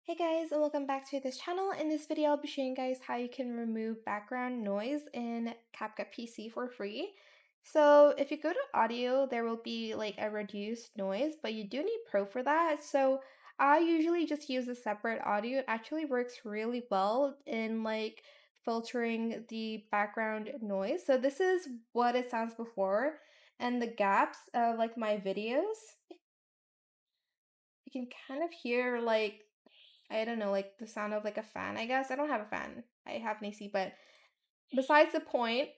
Hey guys, and welcome back to this channel. In this video, I'll be showing you guys how you can remove background noise in CapCut PC for free. So if you go to audio, there will be like a reduced noise, but you do need Pro for that. So I usually just use a separate audio. It actually works really well in like filtering the background noise. So this is what it sounds before, and the gaps of like my videos. You can kind of hear like I don't know, like the sound of like a fan, I guess. I don't have a fan. I have an AC, but besides the point,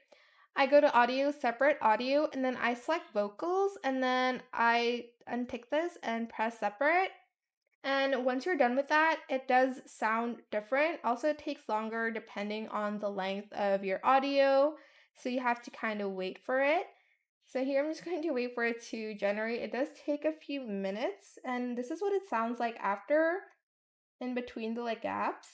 I go to audio, separate audio, and then I select vocals, and then I untick this and press separate. And once you're done with that, it does sound different. Also, it takes longer depending on the length of your audio, so you have to kind of wait for it. So here I'm just going to wait for it to generate. It does take a few minutes, and this is what it sounds like after in between the like gaps.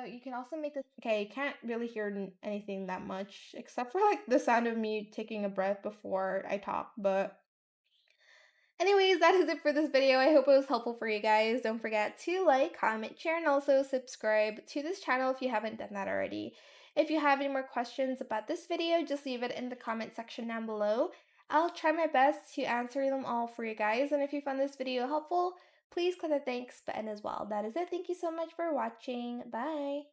You can also make this. Okay, you can't really hear anything that much except for like the sound of me taking a breath before I talk. But anyways, that is it for this video. I hope it was helpful for you guys. Don't forget to like, comment, share, and also subscribe to this channel if you haven't done that already. If you have any more questions about this video, just leave it in the comment section down below. I'll try my best to answer them all for you guys. And if you found this video helpful, please click the thanks button as well. That is it. Thank you so much for watching. Bye.